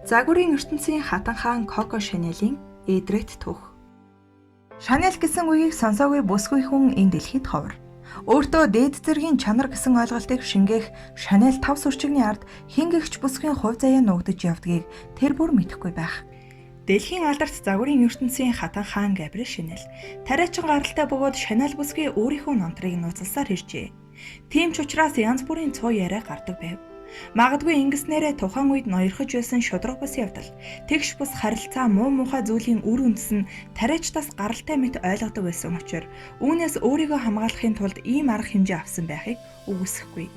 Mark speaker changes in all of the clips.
Speaker 1: Загварын ертөнцийн хатан хаан Коко Шанелийн Эдрет түүх. Шанель гэсэн үгийг сонсоогүй бүсгүй хүн энэ дэлхийд ховор. Өөртөө дээд зэргийн чанар гэсэн ойлголтыг шингээх Шанель тав сүрчигний ард хин гэгч бүсгийн хувь заяа нуугдаж явдгийг тэр бүр мэдэхгүй байх. Дэлхийн алдарт загварын ертөнцийн хатан хаан Габриэл Шанель тариачин гаралтай бөгөөд Шанель бүсгүй өөрийнхөө номтрыг нууцласаар иржээ. Тийм ч учраас янз бүрийн цуу яриа гардаг байв. Магадгүй ингэснээрээ тухайн үед ноёрхож байсан шудраг бус явдал, тэгш бус харилцаа муу муухай зүйлийн үр үндэс нь тариачтаас гаралтай мэт ойлгодог байсан учраас үүнээс өөрийгөө хамгаалахын тулд ийм арга хэмжээ авсан байхыг үгүйсэхгүй.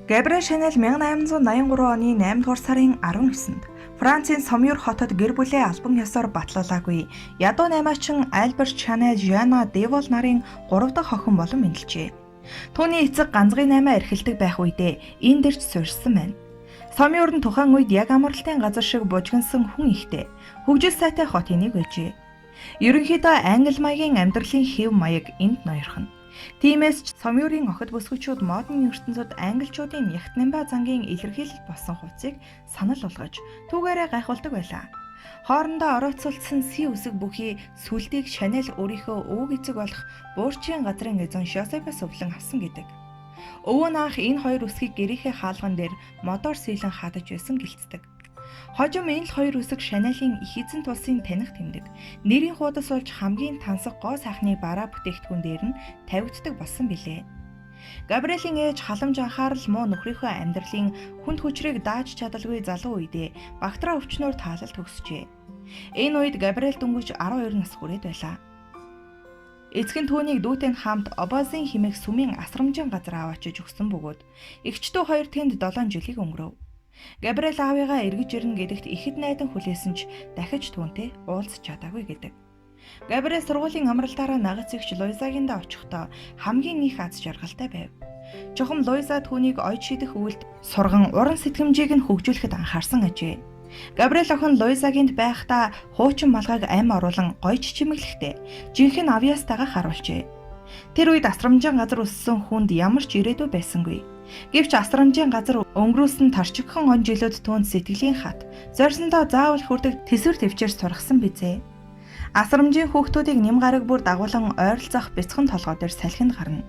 Speaker 1: Габриэл Шанель 1883 оны 8 дугаар сарын 19-нд Францын Сомюр хотод гэр бүлээ албан ёсоор батлуулаагүй ядуу наймаачин Альберт Шанель Жана Девол нарын 3 дахь охин болон мэндэлжээ. Түүний эцэг ганцгой наймаа эрхэлдэг байх үедээ энэ дэрч суурьсан байна. Сомьёр нь тухайн үед яг амралтын газар шиг бужигнсан хүн ихтэй, хөгжил сайтай хотын нэг байжээ. Ерөнхийдөө англи маягийн амьдралын хэв маяг энд ноёрхно. Тиймээс ч Сомьёрын охид бүсгүйчүүд модны ертөнцид англичуудын Ягтнамбай зангийн илэрхийлэл болсон хувцсыг санал болгож түүгээрээ гайхуулдаг байлаа. Хоорондоо орооцолдсон Си үсэг бүхий сүлдийг Шанель өөрийнхөө өвөг эцэг болох буурчин газрын эзэн Жозефээс өвлөн авсан гэдэг. Өвөө наах энэ хоёр үсгийг гэрийнхээ хаалган дээр модоор сийлэн хадаж байсан гэлцдэг. Хожим энэ л хоёр үсэг Шанелийн их эзэн тулсын таних тэмдэг. Нэрийн хуудас болж хамгийн тансаг гоо сайхны бараа бүтээгдэхүүн дээр нь тавигддаг болсон билээ. Габриэлийн ээж халамж анхаарал муу нөхрийнхөө амьдралын хүнд хүчрийг дааж чадалгүй залуу үедээ багтраа өвчнөөр таалал төгсжээ. Энэ үед Габриэл дөнгөж 12 нас хүрээд байлаа. Эцэг нь түүнийг дүүтэй хамт Обозын химээх сүмийн асрамжийн газар аваачиж өгсөн бөгөөд эгчдүү хоёр тэнд 7 жилийг өнгөрөв. Габриэл аавыгаа эргэж ирнэ гэдэгт ихэд найдан хүлээсэн ч дахиж түүнтэй уулзч чадаагүй гэдэг. Габриэл сургуулийн амралтаараа нагц эгч Луизагийн дэ очихдоо хамгийн их аз жаргалтай байв. Чухам Луиза түүнийг ойд шидэх үйлд сурган уран сэтгэмжийг нь хөгжүүлэхэд анхаарсан ажээ. Габриэл охин Луизагинд байхдаа хуучин малгайг ам оруулан гойч чимэглэхдээ жинхэнэ авьяастайгаа харуулжээ. Тэр үед асрамжийн газар өссөн хүнд ямар ч ирээдүй байсангүй. Гэвч асрамжийн газар өнгөрүүлсэн тарчигхан он жилүүд түүнд сэтгэлийн хат зорьсондоо заавал хүрдэг тэсвэр төвчээр сургасан бизээ. Асрамжийн хүүхдүүдийг нэм гараг бүр дагуулan ойролцоох бяцхан толгой дээр салхинд гарна.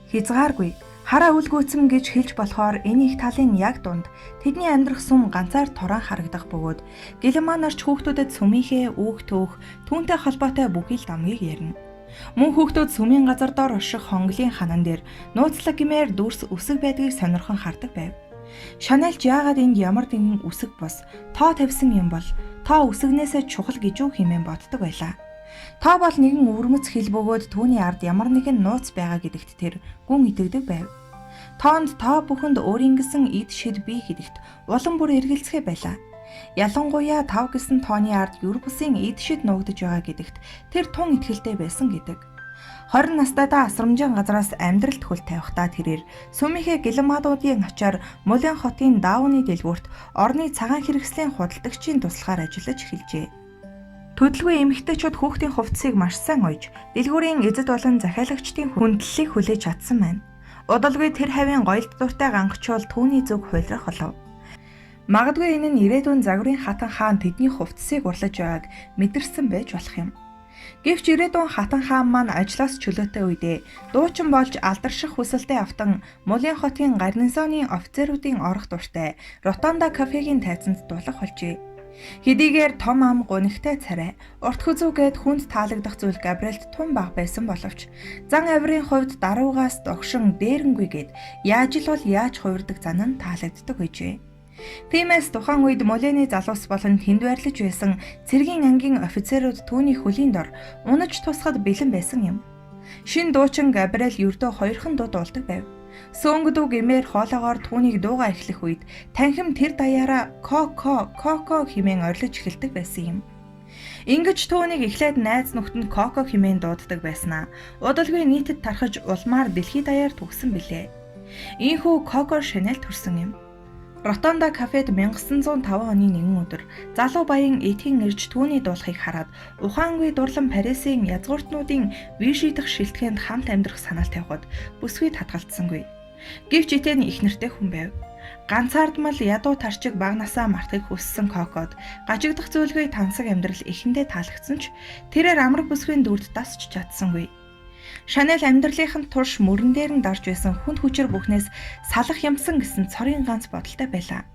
Speaker 1: Хязгааргүй хараа үлгүүцэм гэж хэлж болохоор энэ их талын яг дунд тэдний амьдрах сүм ганцаар туран харагдах бөгөөд Гэлэманарч хүүхдүүдэд сүмийнхээ үүх төөх түүнтэй холбоотой бүхий л дамгийг ярина. Мөн хүүхдүүд сүмийн газар доор орших хонглын ханан дээр нууцлаг гэмээр дүрс үсэг байдгийг сонирхон хардаг байв. Шанельч яагаад энд ямар нэгэн үсэг бос тоо тавьсан юм бол тоо үсэгнээсээ чухал гэж юу хэмээн боддог байлаа. Тоо бол нэгэн өвөрмөц хэл бөгөөд түүний ард ямар нэгэн нууц байгаа гэдэгт тэр гүн итгэдэг байв. Тоонд тоо бүхэнд өөрийн гэсэн эд шид бий гэдэгт улам бүр эргэлзэхэ байлаа. Ялангуяа 5 гэсэн тооны ард юр бусын эд шид нуугдж байгаа гэдэгт тэр тун итгэлтэй байсан гэдэг. 20 настайдаа асрамжийн газраас амьдралд хөл тавихтаа тэрээр сүмийнхээ гэлэмадуудын ачаар Мулен хотын Даавны дэлгүүрт орны цагаан хэрэгслийн худалдагчийн туслахаар ажиллаж эхэлжээ. Төдөлгүй эмэгтэйчүүд хүүхдийн хувцсыг маш сайн ойж дэлгүүрийн эзэд болон захиалагчдын хүндлэлийг хүлээж чадсан байна. Удалгүй тэр хавийн гоёлд дуртай гангачуул түүний зүг хуйлрах болов. Магадгүй энэ нь ирээдүйн загварын хатан хаан тэдний хувцсыг урлаж байгааг мэдэрсэн байж болох юм. Гэвч ирээдүйн хатан хаан маань ажлаас чөлөөтэй үедээ дуучин болж алдарших хүсэлтэй автан Мулен хотын гарнизоны офицеруудын орох дуртай Ротонда кафегийн тайзанд дуулах болжээ. Хэдийгээр том ам гунигтай царай, урт хүзүүгээд хүнд таалагдах зүйл Габриэлд тун баг байсан боловч зан авирын хувьд даруугаас догшин дээрнгүйгээд яаж л бол яаж хувирдаг зан нь таалагддаг байжээ. Тиймээс тухайн үед Молены залуус болон тэнд байрлаж байсан цэргийн ангийн офицерууд түүний хөлийн дор унаж тусахад бэлэн байсан юм. Шин дуучин Габриэл ердөө 2хан дуу дуулдаг байв. Сөөнгөдөө гэмээр хоолоогоор түүнийг дуугаа эхлэх үед танхим тэр даяараа коко хэмээн орилж эхэлдэг байсан юм. Ингэж түүнийг эхлээд найз нөхдөнд коко хэмээн дууддаг байснаа удалгүй нийтэд тархаж улмаар дэлхий даяар түгсэн билээ. Ийхүү Коко Шанель төрсөн юм. Ротонда кафед 1905 оны нэгэн өдөр залуу баян этийн ирж түүний дуулахыг хараад ухаангүй дурлан Парисын язгууртнуудын Виши дахь шилтгэнд хамт амьдрах санаал тавихад бүсгүй татгалцсангүй. Гэвч этэн их нэртэй хүн байв. Ганцаардмал ядуу тарчиг багнасаа мартахыг хүссэн Кокод гажигдах зүйлгүй тансаг амьдрал эхэндээ таалагдсан ч тэрээр амраг бүсгийн дүрд дасч чадсангүй. Шанель амьдралынхын турш мөрөн дээр нь дарж байсан хүнд хүчээр бүхнээс салах юмсан гэсэн цорын ганц бодолтой байлаа.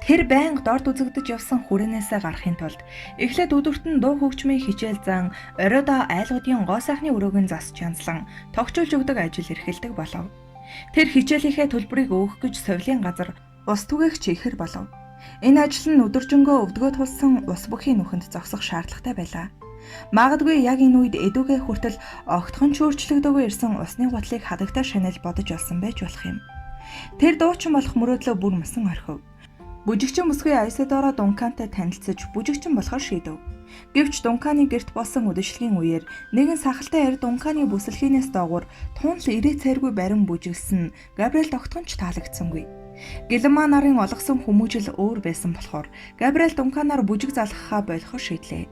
Speaker 1: Тэр байнга дорд үзэгдэж явсан хүрээнээсээ гарахын тулд эхлээд өдөрт нь дуу хөгжмийн хичээл зан оройдоо айлгуудын гоо сайхны өрөөг нь засч янзлан тогтчулж өгдөг ажил эрхэлдэг болов. Тэр хичээлийнхээ төлбөрийг өгөх гэж совлын газар ус түгээх чихэр болов. Энэ ажил нь өдөржингөө өвдгөө тулсан ус бүхий нүхэнд зогсох шаардлагатай байлаа. Магадгүй яг энэ үед эдүгээ хүртэл огтхон чөөрчлөгдөөгүй ирсэн усны гутлыг хадагтай Шанель бодож олсон байж болох юм. Тэр дуучин болох мөрөөдлөө бүр мөсөн орхив. Бүжигчин бүсгүй Айседоро Дункантай танилцаж бүжигчин болохоор шийдэв. Гэвч Дунканы гэрт болсон үдэшлэгийн үеэр нэгэн сахалтай эр Дунканы бүсэлхийнээс доогуур туунал ирээ цайргүй барин бүжигсэн Габриэл тогтхонч таалагдсангүй. Гэлэнмаа нарын олгосон хүмүүжил өөр байсан болохоор Габриэл Дунканаар бүжиг залгахаа болгохоор шийдлээ.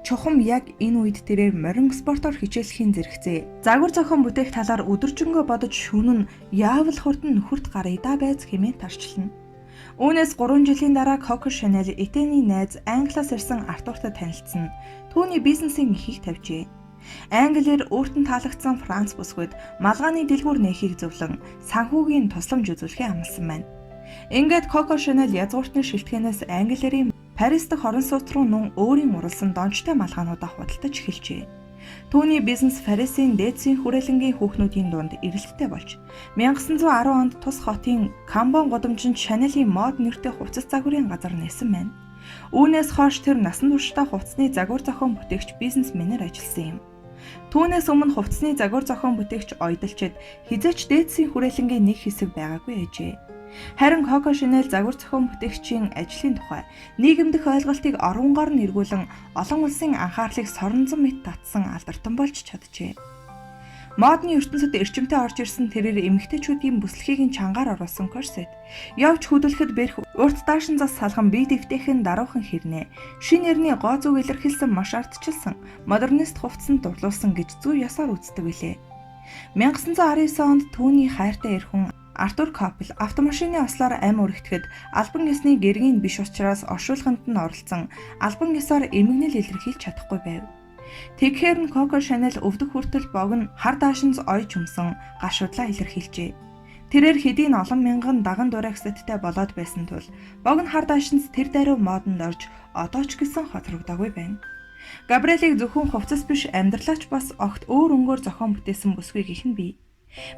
Speaker 1: Чухам яг энэ үед тэрээр морин спортоор хичээлэхийн зэрэгцээ. Загвар зохион бүтээх талаар өдөржингөө бодож шүнэн яавал хурдан нөхөрт гарыг да байц хэмээн тарчлана. Үүнээс 3 жилийн дараа Коко Шанель Этений найз Англиас ирсэн Артуртай танилцсан. Түүний бизнесийн эхийг тавьжээ. Англиэр өөрт нь таалагдсан Франц бүсгүйд малгааны дэлгүүр нээхийг зөвлөн санхүүгийн тусламж үзүүлэхээ амласан байна. Ингээд Коко Шанель язгууртны шилтгэнээс Англиэрийн Парис дахь орон сууц руу нун өөрийн уралсан дончтой малгаануудаа худалдаж эхэлжээ. Түүний бизнес Парисын дээдсийн хүрээлэнгийн хүүхнүүдийн дунд эрэлттэй болж 1910 онд тус хотын Камбон гудамжинд Шанелийн мод нэртэй хувцас загварын газар нээсэн байна. Үүнээс хойш тэр насан туршдаа хувцсны загвар зохион бүтээгч бизнесмэнээр ажилласан юм. Түүнээс өмнө хувцсны загвар зохион бүтээгч ойдолчид хизээч дээдсийн хүрээлэнгийн нэг хэсэг байгаагүй ээжээ. Харин Коко Шанель загвар зохион бүтээгчийн ажлын тухай нийгэмдэх ойлголтыг оронгоор нь эргүүлэн олон улсын анхаарлыг соронзон мэт татсан алдартай болж чаджээ. Модны ертөнцид эрчимтэй орж ирсэн тэрээр эмэгтэйчүүдийн бүслэхийг чангаар оруулсан корсет, явж хөдөлгөхөд бэрх урт даашин зас салган бие дэвтэйхэн даруухан хэрнээ, шин нэрний гоо зүг илэрхийлсэн маш ардчилсан модернист хувцсанд дурлуулсан гэж зүй ясаар үздэг билээ. 1919 онд түүний хайртай эр хүн Артур Копл автомашины ослоор ам өргөтгöd албан ёсны гэргийн биш учраас оршуулганд нь оролцсон албан ёсоор эмгэнэл илэрхийлж чадахгүй байв. Тэгэхээр нь Коко Шанель өвдөх хүртэл богино хар даашинз ойж өмсөн гашуудлаа илэрхийлжээ. Тэрээр хэдийн олон мянган даган дурагсдтай болоод байсан тул богино хар даашинз тэр даруй модонд орж одоо ч гэсэн хоцрогдоогүй байна. Габриэлийг зөвхөн хувцас биш амьдралаач бас огт өөр өнгөөр зохион бүтээсэн бүсгүй гэх нь бий.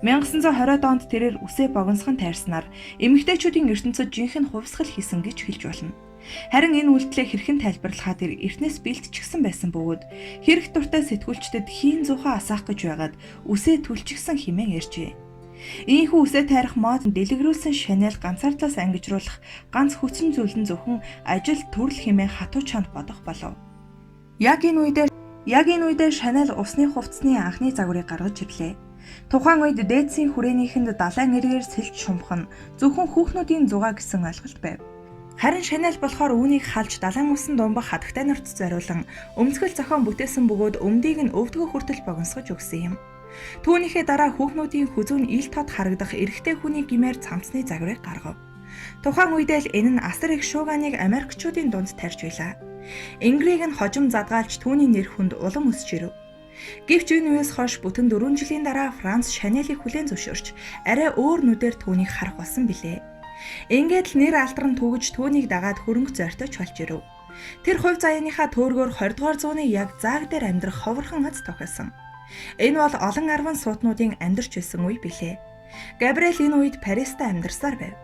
Speaker 1: 1920 онд тэрээр үсээ богиносхон тайрснаар эмэгтэйчүүдийн ертөнцөд жинхэнэ хувьсгал хийсэн гэж хэлж болно. Харин энэ үйлдэлээ хэрхэн тайлбарлахаа тэр эртнээс бэлтчихсэн байсан бөгөөд хэрэг дуртай сэтгүүлчдэд хийн зуухаа асаах гэж байгаад үсээ түлчихсэн хэмээн ярьжээ. Ийхүү үсээ тайрах мод дэлгэрүүлсэн Шанель ганцаардлаас ангижруулах ганц хүчин зүйл нь зөвхөн ажил төрөл хэмээн хатуу чанд бодох болов. Яг энэ үедээ Шанель усны хувцсны анхны загварыг гаргаж ирлээ. Тухайн үед дээдсийн хүрээнийхэнд далайн эргээр сэлж шумбах нь зөвхөн хүүхнүүдийн зугаа гэсэн ойлголт байв. Харин Шанель болохоор үүнийг халж далайн усан думбах хадагтай нарт зориулан өмсгөл зохион бүтээсэн бөгөөд өмдийг нь өвдгөө хүртэл богиносгож өгсөн юм. Түүнийхээ дараа хүүхнүүдийн хүзүүн ил тод харагдах эрэгтэй хүний гимээр цамцны загварыг гаргав. Тухайн үедээ л энэ нь асар их шууганыг Америкчуудын дунд тарьж байлаа. Ингрийг нь хожим задгаалж түүний нэр хүнд улам өсч ирэв. Гэвч энэ үеэс хойш бүтэн 4 жилийн дараа Франц Шанелийг хүлээн зөвшөөрч арай өөр нүдээр түүнийг харах болсон билээ. Ингээд л нэр алдран түгэж түүнийг дагаад хөрөнгө зорьтойч болж ирэв. Тэр хувь заяаныхаа төөргөөр 20 дугаар зууны яг зааг дээр амьдрах ховорхон аз тохиосон. Энэ бол олон арван сууднуудын амьдарч байсан үе билээ. Габриэл энэ үед Парист амьдарсаар байв.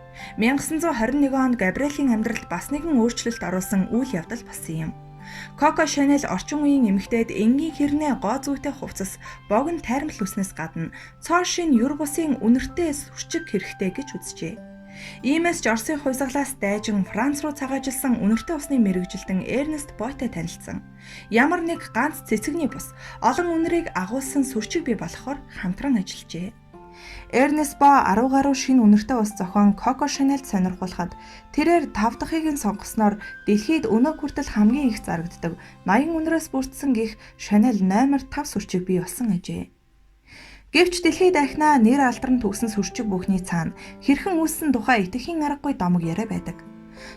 Speaker 1: 1921 онд Габриэлийн амьдралд бас нэгэн өөрчлөлт оруулсан үйл явдал болсон юм. Коко Шанель орчин үеийн эмэгтэйд энгийн хэрнээ гоо зүйтэй хувцас богино тайрамл үснээс гадна цоо шин юр бусын үнэртэй сүрчиг хэрэгтэй гэж үзжээ. Иймээс ч Оросын хувьсгалаас дайжин Франц руу цагаажилсан үнэртэй усны мэрэгжилтэн Эрнест Бойтой танилцсан. Ямар нэг ганц цэцэгний бус олон үнэрийг агуулсан сүрчиг бий болохоор хамтран ажиллажээ. Эрнест Бо 10 гаруй шинэ үнэртэй ус зохион Коко Шанельд сонирхуулахад тэрээр 5 дахыг нь сонгосноор дэлхийд өнөө хүртэл хамгийн их зарагддаг 80 үнэрээс бүрдсэн гих Шанель номер 5 сүрчиг бий болсон ажээ. Гэвч дэлхийд дахнаа нэр алдарн төгсөн сүрчиг бүхний цаана хэрхэн үүссэн тухай итгэхийн аргагүй домог яриа байдаг.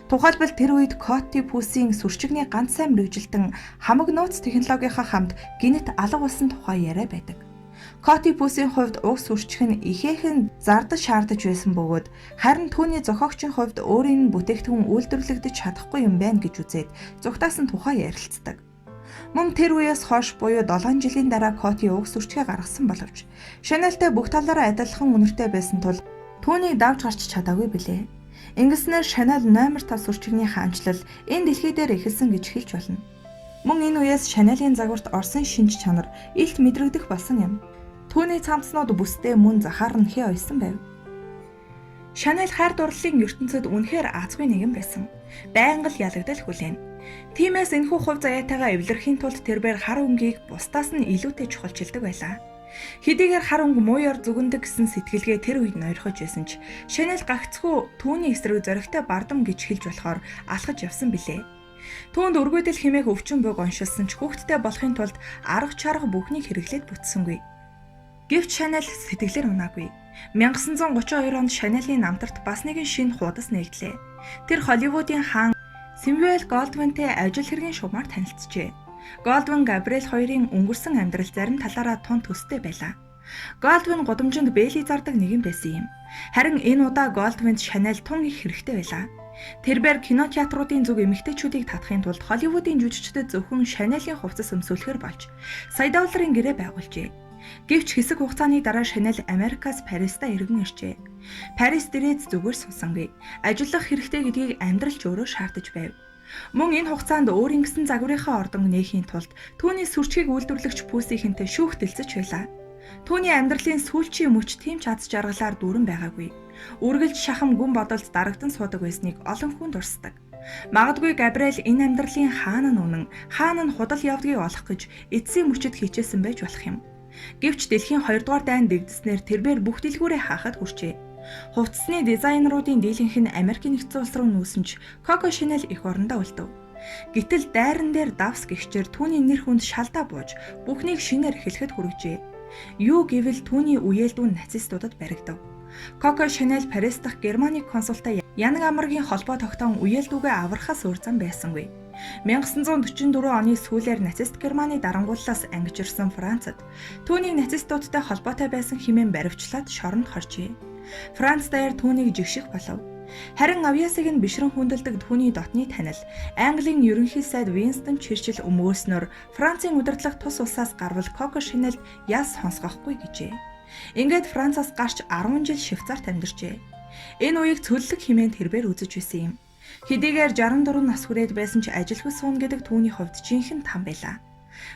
Speaker 1: Тухайлбал тэр үед Коти Пүсийн сүрчигний ганц сайн мэрэгжилтэн хамаг нууц технологийнхаа хамт гинт алга болсон тухай яриа байдаг. Коти Пүсийн хувьд уг сүрчих нь ихээхэн зардал шаардаж байсан бөгөөд харин түүний зохиогчийн хувьд өөрийн бүтээгдэхүүн үйлдвэрлэгдэж чадахгүй юм байна гэж үзээд зугтаасан тухай ярилцдаг. Мөн тэр үеэс хойш буюу 7 жилийн дараа Коти уг сүрчгээ гаргасан боловч Шанельтэй бүх талаараа адилхан үнэртэй байсан тул түүнийг давж гарч чадаагүй билээ. Ингэснээр Шанель номер 5 сүрчигний хаанчлал энэ дэлхий дээр эхэлсэн гэж хэлж болно. Мөн энэ үеэс Шанелийн загварт орсон шинж чанар илт мэдрэгдэх болсон юм. Түүний цамцнууд бүсдээ мөн захаарнахи ойсон байв. Шанель хайр дурлалын ертөнцид үнэхээр азгүй нэгэн байсан. Байнга л ялагдал хүлээн. Тиймээс энэхүү хувь заяатайгаа эвлэрхийн тулд тэрээр хар өнгийг бусдаас нь илүүтэй чухалчилдаг байлаа. Хэдийгээр хар өнгө мууяр зүгэндэг гэсэн сэтгэлгээ тэр үед ноёрхож байсан ч Шанель гагцхүү түүний эсрэг зоригтой бардам гэж хэлж болохоор алхаж явсан билээ. Түүнд өргөдөл хэмээх өвчин буг оншилсан ч хүүхдтэй болохын тулд арга чарга бүхнийг хэрэглээд бүтсэнгүй. Гэвч Шанель сэтгэлээр унаагүй. 1932 онд Шанелийн намтарт бас нэгэн шинэ хуудас нэгдлээ. Тэр Холливуудын хаан Сэмюэл Голдвинтэй ажил хэргийн шугамар танилцжээ. Голдвин Габриэл хоёрын өнгөрсөн амьдрал зарим талаараа тун төстэй байлаа. Голдвин гудамжинд бэлий зардаг нэгэн байсан юм. Харин энэ удаа Голдвинд Шанель тун их хэрэгтэй байлаа. Тэрээр кинотеатруудын зүг эмэгтэйчүүдийг татахын тулд Холливуудын жүжигчдэд зөвхөн Шанелийн хувцас өмсүүлэхэр болж сая долларын гэрээ байгуулжээ. Гэвч хэсэг хугацааны дараа Шанель Америкаас Париста иргэн иржээ. Парис дээрээ зүгээр суусангүй. Ажиллах хэрэгтэй гэдгийг амьдралч өөрөө шаардаж байв. Мөн энэ хугацаанд өөрийн гэсэн загварынхаа ордон нээхийн тулд түүний сүрчгийг үйлдвэрлэгч Пүсийнхэнтэй шүүх дэлцэж байлаа. Түүний амьдралын сүүлчийн мөч тийм чадц жаргалаар дүүрэн байгаагүй. Үргэлж шахам гүн бодолд дарагдан суудаг байсныг олон хүн дурсдаг. Магадгүй Габриэл энэ амьдралын хаана нь үнэн, хаана нь худал явдгийг олох гэж эцсийн мөчөд хичээсэн байж болох юм. Гэвч дэлхийн 2 дугаар дайнд дэгдснээр тэрээр бүх дэлгүүрээ хаахад хүрчээ. Хувцасны дизайнеруудын дийлэнх нь Америкийн нэгдсэн улс руу нүүсэн ч Коко Шанель их орондоо үлдэв. Гэтэл дайран дээр давс гихчээр түүний нэр хүнд шалдаа бууж бүхнийг шинээр эхлэхэд хүргэжээ. Юу гэвэл түүний үеэлдүүн нацистуудад баригдав. Коко Шанель Парис дахь Германы консултай Янг амрагийн холбоо тогтоон үеэлдүүгээ аврахаас өөр зам байсангүй. 1944 оны сүүлээр нацист Германы дарангууллаас ангижирсан Францад түүнийг нацистуудтай холбоотой байсан хэмээн баривчлаад шоронд хоржээ. Франц даяар түүнийг жигших болов. Харин авьяасыг нь бишрэн хүндэлдэг түүний дотны танил Английн ерөнхий сайд Винстон Черчилль өмгөөснөөр Францын удирдлага тус улсаас гарвал Коко Шанельд яс сонсгохгүй гэжээ. Ингээд Францаас гарч 10 жил Швейцарт амьдарчээ. Энэ үеийг цөллөг хэмээн тэрээр үзэж байсан юм. Хэдийгээр 64 нас хүрээд байсан ч ажилгүй суун гэдэг түүний хувьд жинхэнэ там байлаа.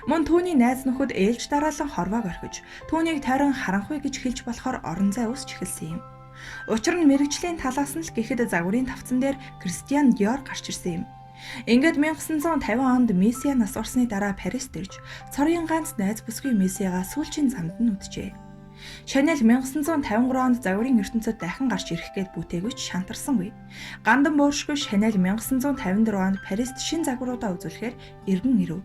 Speaker 1: Мөн түүний найз нөхөд ээлж дараалан хорвоог орхиж түүнийг тойрон харанхуй гэж хэлж болохоор орон зай үсч эхэлсэн юм. Учир нь мэрэгжлийн талаас нь л гэхэд загварын тавцан дээр Кристиан Диор гарч ирсэн юм. Ингээд 1950 онд Месиа нас орсны дараа Парист ирж цорын ганц найз бүсгүй Месиагаа сүүлчийн замд нь үджээ. Шанель 1953 онд загварын ертөнцид дахин гарч ирэх гээд бүтээгүйч шантарсангүй. Гандан бууршгүй Шанель 1954 онд Парист шин загваруудаа үзүүлэхээр эргэн ирэв.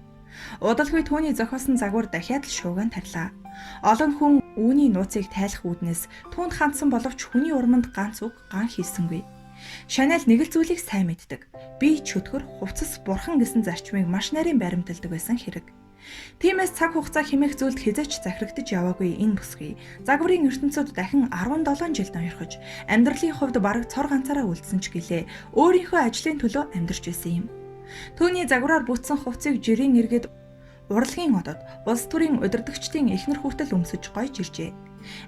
Speaker 1: Удалгүй түүний зохиосон загвар дахиад л шууган тарлаа. Олон хүн үүний нууцыг тайлах үүднээс түүнд хандсан боловч хүний урманд ганц үг ган хийсэнгүй. Шанель нэг л зүйлийг сайн мэддэг. Би чөтгөр, хувцас, бурхан гэсэн зарчмыг маш нарийн баримталдаг байсан хэрэг. Тиймээс цаг хугацаа хэмээх зүйлд хязгаарч захирагдаж яваагүй энэ бүсгүй загварын ертөнцид дахин 17 жил ноёрхож амьдралын хувьд бараг цор ганцаараа үлдсэн ч гэлээ өөрийнхөө ажлын төлөө амьдарч байсан юм. Түүний загвараар бүтсэн хувцсыг жирийн эргээд урлагийн одод улс төрийн удирдагчдын эхнэр хүртэл өмсөж гойж иржээ.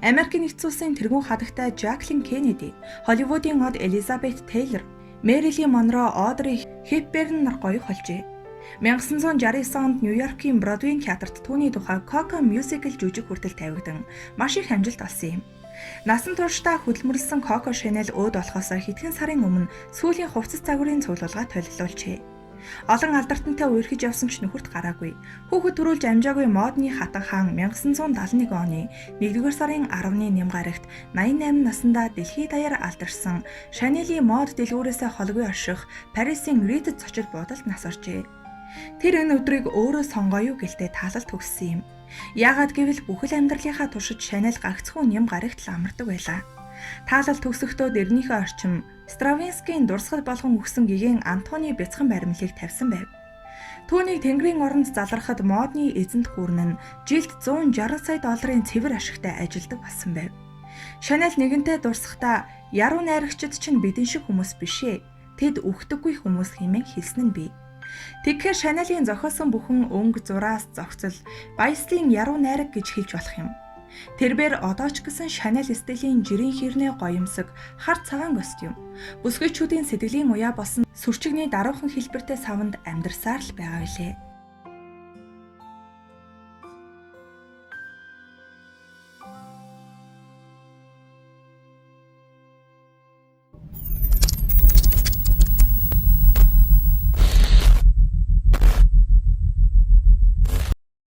Speaker 1: Америкийн нэгдсэн улсын тэргүүн хадагтай Жаклин Кеннеди, Холливуудын од Элизабет Тейлор, Мэрилин Монро, Одри Хепберн нар гоё холжээ. 1969 онд Нью-Йоркийн Бродвей театрт түүний тухай Coco Musical жүжиг хүртэл тавигдан маш их амжилт олсон юм. Насан туршдаа хөдөлмөрлсөн Коко Шанель өөд болохоос хэдхэн сарын өмнө сүүлийн хувцас загварын цуглуулга толилуулжээ. Олон алдартантай үерхэж явсан ч нөхөрт гараагүй. Хүүхэд төрүүлж амжаагүй модны хатан хаан 1971 оны 1-р сарын 10-ны нямгарагт 88 наснда дэлхийд даяар алдарсан Шанелийн мод дэлгүүрээсээ холгүй орших Парисын Ридэд зочид буудалд нас оржээ. Тэр энэ өдрийг өөрөө сонгоё гэлтэй таалал төгссөн юм. Яагаад гэвэл бүхэл амьдралынхаа туршид Шанель гагцхүү юм гарагт л амардаг байлаа. Таалал төгсөхдөө эрднийхээ орчим Стравинскийн дурсгал болгон өгсөн гэгээн Антони бяцхан баримлыг тавьсан байв. Түүнийг Тэнгэрийн оронд залрахад модны эзэнт гүрэн нь жилд 160 сая долларын цэвэр ашигтай ажилдаг болсон байв. Шанель нэгэнтээ дурсахдаа яруу найрагчид чинь бидэн шиг хүмүүс бишээ. Тэд үхдэггүй хүмүүс хэмээн хэлсэн нь бий. Тэгэхээр Шанелийн зохиосон бүхэн өнгө, зураас, зохицол, баяслын яруу найраг гэж хэлж болох юм. Тэрбээр одоо ч гэсэн Шанель стилийн жирийн хэрнээ гоёмсог, хар цагаан костюм, бүсгүйчүүдийн сэтгэлийн уяа болсон сүрчигний даруухан хэлбэртэй савнд амьдарсаар л байгаа билээ.